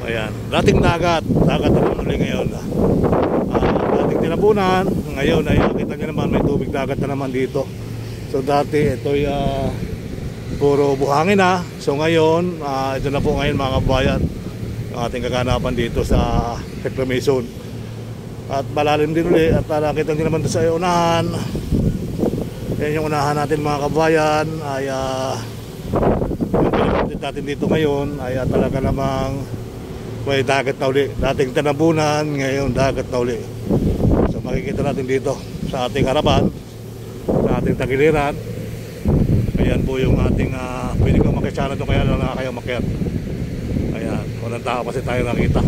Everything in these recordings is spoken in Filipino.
Ayan, dating dagat naman ulit ngayon. Dating tinabunan, ngayon ay kita nyo naman may tubig dagat na naman dito. So dati ito'y puro buhangin na. So ngayon, ito na po ngayon mga kabayan, ang ating kaganapan dito sa reclamation. At malalim din ulit. At nakita nyo naman sa unahan. Yan yung unahan natin mga kabayan. Ay yung pinapatid natin dito ngayon ay talaga namang may dagat na uli. Dating tanabunan, ngayon dagat na uli. So makikita natin dito sa ating harapan, sa ating tagiliran. Ayan po yung ating pwede kong makisyana doon, kaya lang kayo makiat. Ayan, walang tao kasi tayo nakita.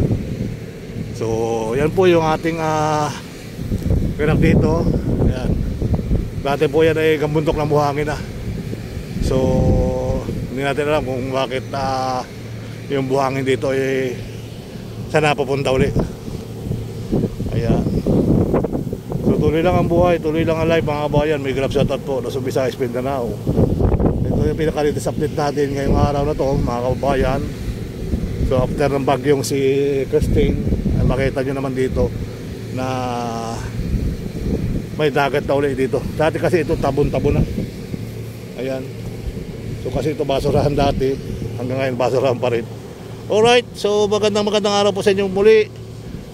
So yan po yung ating pinak dito. Ayan, dati po yan ay gambundok ng buhangin na. So hindi natin alam kung bakit yung buhangin dito ay saan napapunta ulit. Ayan. So tuloy lang ang buhay, tuloy lang ang life mga kabayan. May grab shoutout po na Subisa Mindanao. Ito yung pinaka-latest update natin ngayong araw na to mga kabayan. So after ng bagyong si Christine, ay makita nyo naman dito na may dagat na ulit dito. Dati kasi ito tabon-tabon na. Ayan. So kasi ito basurahan dati, hanggang ngayon basurahan pa rin. Alright, so magandang araw po sa inyong muli.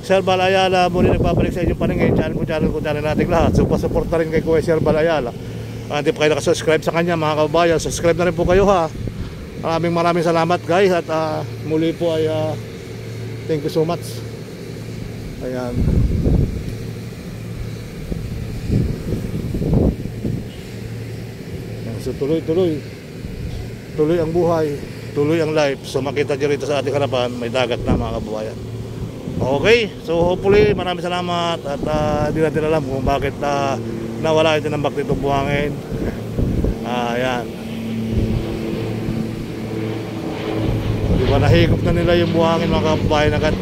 Sir Bal Ayala muli nagpapalik sa inyong paningin. Channel natin lahat. So pasuporta rin kay Kuya Sir Bal Ayala. Hindi pa kayo nakasubscribe sa kanya mga kabayan, subscribe na rin po kayo ha. Maraming salamat guys. At muli po ay thank you so much. Ayan. So tuloy ang buhay, tuloy ang life. So makita nyo rito sa ating harapan, may dagat na mga kababayan. Okay, so hopefully maraming salamat. At hindi natin alam kung bakit nawala ito ng bakit itong buhangin. Ayan. Diba nahigop na nila yung buhangin mga kababayan agad.